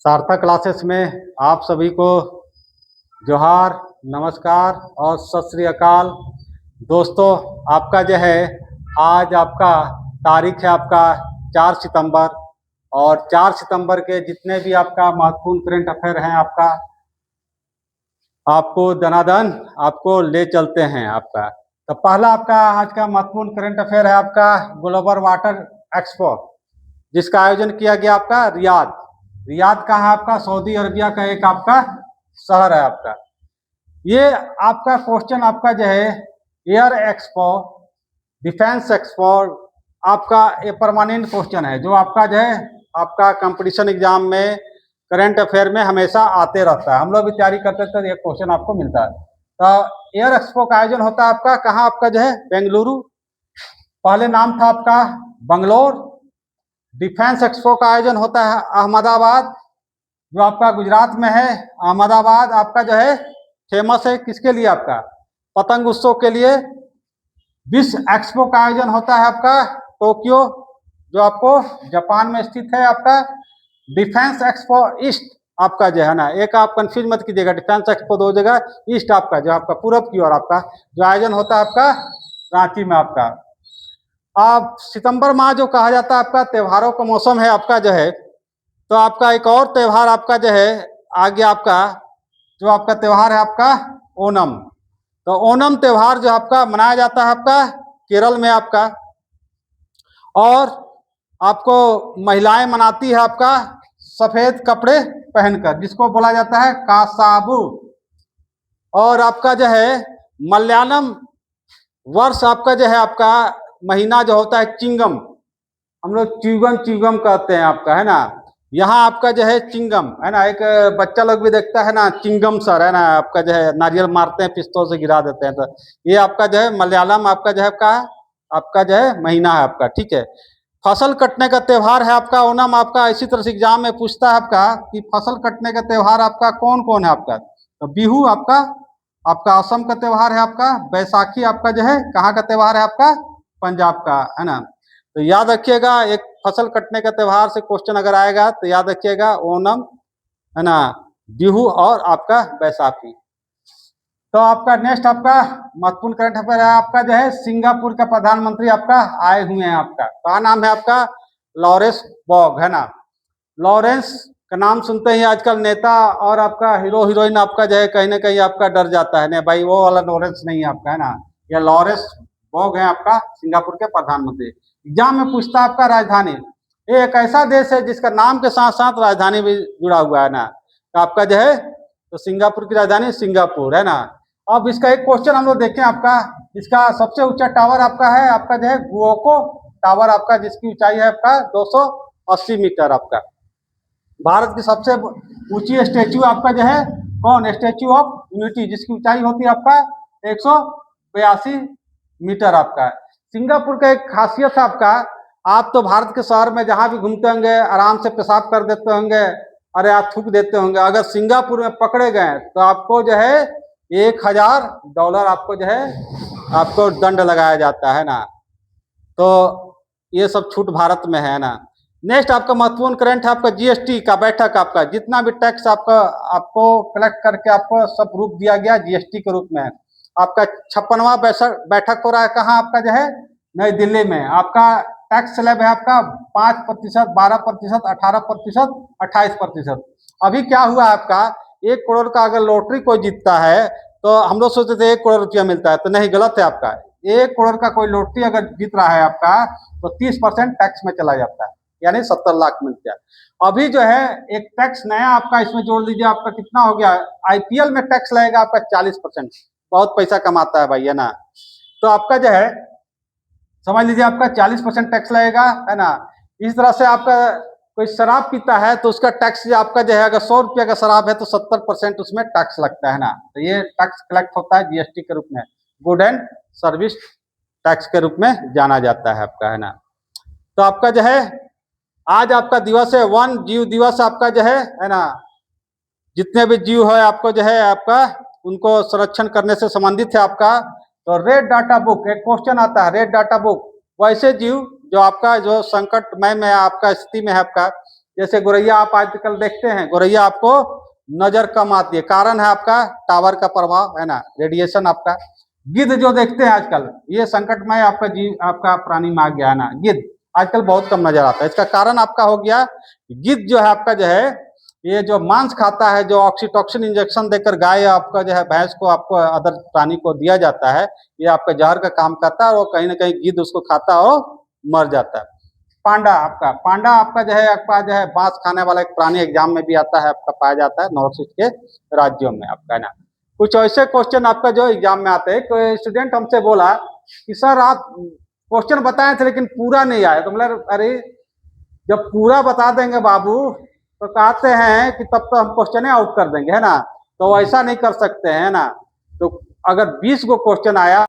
सार्थक क्लासेस में आप सभी को जोहार, नमस्कार और सत श्री अकाल। दोस्तों, आपका जो है आज आपका तारीख है आपका 4 सितंबर और 4 सितंबर के जितने भी आपका महत्वपूर्ण करंट अफेयर हैं आपको दनादन आपको ले चलते हैं आपका। तो पहला आपका आज का महत्वपूर्ण करंट अफेयर है आपका ग्लोबल वाटर एक्सपो, जिसका आयोजन किया गया आपका रियाद का है आपका, सऊदी अरबिया का एक आपका शहर है आपका। ये आपका क्वेश्चन आपका जो है एयर एक्सपो, डिफेंस एक्सपो, आपका ये परमानेंट क्वेश्चन है जो आपका जो है आपका कंपटीशन एग्जाम में करंट अफेयर में हमेशा आते रहता है। हम लोग भी तैयारी करते थे, ये क्वेश्चन आपको मिलता है। तो एयर एक्सपो का आयोजन होता है आपका कहाँ, आपका जो है बेंगलुरु, पहले नाम था आपका बंगलोर। डिफेंस एक्सपो का आयोजन होता है अहमदाबाद, जो आपका गुजरात में है। अहमदाबाद आपका जो है फेमस है किसके लिए, आपका पतंग उत्सव के लिए। विश्व एक्सपो का आयोजन होता है आपका टोक्यो, जो आपको जापान में स्थित है आपका। डिफेंस एक्सपो ईस्ट आपका जो है ना, एक आप कंफ्यूज मत कीजिएगा, डिफेंस एक्सपो दो जगह, ईस्ट आपका जो आपका पूरब की ओर आपका जो आयोजन होता है आपका रांची में आपका। अब सितंबर माह जो कहा जाता है आपका त्योहारों का मौसम है आपका जो है, तो आपका एक और त्यौहार आपका जो है आ गया आपका, जो आपका त्यौहार है आपका ओणम। तो ओणम त्यौहार जो आपका मनाया जाता है आपका केरल में आपका, और आपको महिलाएं मनाती है आपका सफेद कपड़े पहनकर, जिसको बोला जाता है कासाबू। और आपका जो है मलयालम वर्ष आपका जो है आपका महीना जो होता है चिंगम, हम लोग च्युगम कहते हैं आपका, है ना। यहाँ आपका जो है चिंगम है ना, एक बच्चा लोग भी देखता है ना चिंगम सर, है ना, आपका जो है नारियल मारते हैं पिस्तौल से गिरा देते हैं। तो ये आपका जो है मलयालम आपका जो है आपका जो है महीना है आपका, ठीक है। फसल कटने का त्यौहार है आपका ओणम आपका। इसी तरह से एग्जाम में पूछता है आपका कि फसल कटने का त्यौहार आपका कौन कौन है आपका। तो बिहू आपका असम का त्यौहार है आपका। बैसाखी आपका जो है कहाँ का त्यौहार है आपका, पंजाब का, है ना। तो याद रखिएगा, एक फसल कटने का त्यौहार से क्वेश्चन अगर आएगा तो याद रखिएगा ओणम, है ना, बिहू और आपका बैसाखी। तो आपका नेक्स्ट आपका महत्वपूर्ण करंट अफेयर है आपका जो है सिंगापुर का प्रधानमंत्री आपका आए हुए हैं आपका। क्या नाम है आपका, लॉरेंस बॉग, है ना। लॉरेंस का नाम सुनते ही आजकल नेता और आपका हीरो हीरोइन आपका जो है कहीं ना कहीं आपका डर जाता है, नहीं भाई वो वाला लॉरेंस नहीं है आपका, है ना। यह लॉरेंस बॉग है आपका सिंगापुर के प्रधानमंत्री। एग्जाम में पूछता है आपका राजधानी, ये एक ऐसा देश है जिसका नाम के साथ साथ राजधानी भी जुड़ा हुआ है ना। तो आपका जो है तो सिंगापुर की राजधानी सिंगापुर, है ना। अब इसका एक क्वेश्चन हम लोग देखें आपका, इसका सबसे ऊंचा टावर आपका है आपका जो है गुओको टावर आपका, जिसकी ऊंचाई है आपका 280 मीटर आपका। भारत की सबसे ऊंची स्टेच्यू आपका जो है कौन, स्टेच्यू ऑफ यूनिटी, जिसकी ऊंचाई होती है आपका 182 मीटर आपका। सिंगापुर का एक खासियत है आपका, आप तो भारत के शहर में जहां भी घूमते होंगे आराम से पेशाब कर देते होंगे, अरे आप थूक देते होंगे, अगर सिंगापुर में पकड़े गए तो आपको जो है $1000 आपको जो है आपको दंड लगाया जाता है ना। तो ये सब छूट भारत में है ना। नेक्स्ट आपका महत्वपूर्ण करंट है आपका जीएसटी का बैठक आपका, जितना भी टैक्स आपका आपको कलेक्ट करके आपको सब रूप दिया गया जीएसटी के रूप में। आपका 56वां बैठक हो रहा है कहाँ आपका जो है नई दिल्ली में। आपका टैक्स स्लैब है आपका 5%, 12%, 18%, 28%। अभी क्या हुआ आपका 1 करोड़ का अगर लॉटरी कोई जीतता है तो हम लोग सोचते थे 1 करोड़ रुपया मिलता है, तो नहीं, गलत है आपका। 1 करोड़ का कोई लॉटरी अगर जीत रहा है आपका तो 30% टैक्स में चला जाता है, यानी 70 लाख मिलता है। अभी जो है एक टैक्स नया आपका इसमें जोड़ लीजिए, आपका कितना हो गया, आईपीएल में टैक्स लगेगा आपका 40%। बहुत पैसा कमाता है भाई, है ना। तो आपका जो है समझ लीजिए आपका 40% टैक्स लगेगा, है ना। इस तरह से आपका कोई शराब पीता है तो उसका टैक्स आपका जो है अगर 100 रुपया का शराब है तो 70% उसमें टैक्स लगता है ना। तो ये टैक्स कलेक्ट होता है जीएसटी के रूप में, गुड एंड सर्विस टैक्स के रूप में जाना जाता है आपका, है ना। तो आपका जो है आज आपका दिवस है वन जीव दिवस आपका जो है ना। जितने भी जीव है आपको जो है आपका उनको संरक्षण करने से संबंधित है आपका। तो रेड डाटा बुक, एक क्वेश्चन आता है, रेड डाटा बुक वैसे जीव जो आपका जो संकटमय में आपका स्थिति में है आपका, जैसे गोरैया आप आजकल देखते हैं, गोरैया आपको नजर कम आती है, कारण है आपका टावर का प्रभाव, है ना, रेडिएशन आपका। गिद्ध जो देखते हैं आजकल, ये संकटमय आपका जीव, आपका प्राणी में आ गया है ना, गिद्ध आजकल बहुत कम नजर आता है। इसका कारण आपका हो गया, गिद्ध जो है आपका जो है, ये जो मांस खाता है, जो ऑक्सीटॉक्सिन इंजेक्शन देकर गाय आपका जो है, भैंस को, आपको अदर प्राणी को दिया जाता है, ये आपका जहर का काम करता है, और कहीं ना कहीं गिद्ध उसको खाता है और मर जाता है। पांडा आपका जो है, आपका जो है बांस खाने वाला एक प्राणी एग्जाम में भी आता है, आपका पाया जाता है नॉर्थ ईस्ट के राज्यों में आपका, है ना। कुछ ऐसे क्वेश्चन आपका जो एग्जाम में आते हैं। कोई स्टूडेंट हमसे बोला कि सर आप क्वेश्चन बताए थे लेकिन पूरा नहीं आया, तो मतलब अरे जब पूरा बता देंगे बाबू तो कहते हैं कि तब तो हम क्वेश्चन आउट कर देंगे, है ना, तो ऐसा नहीं कर सकते हैं ना। तो अगर 20 गो क्वेश्चन आया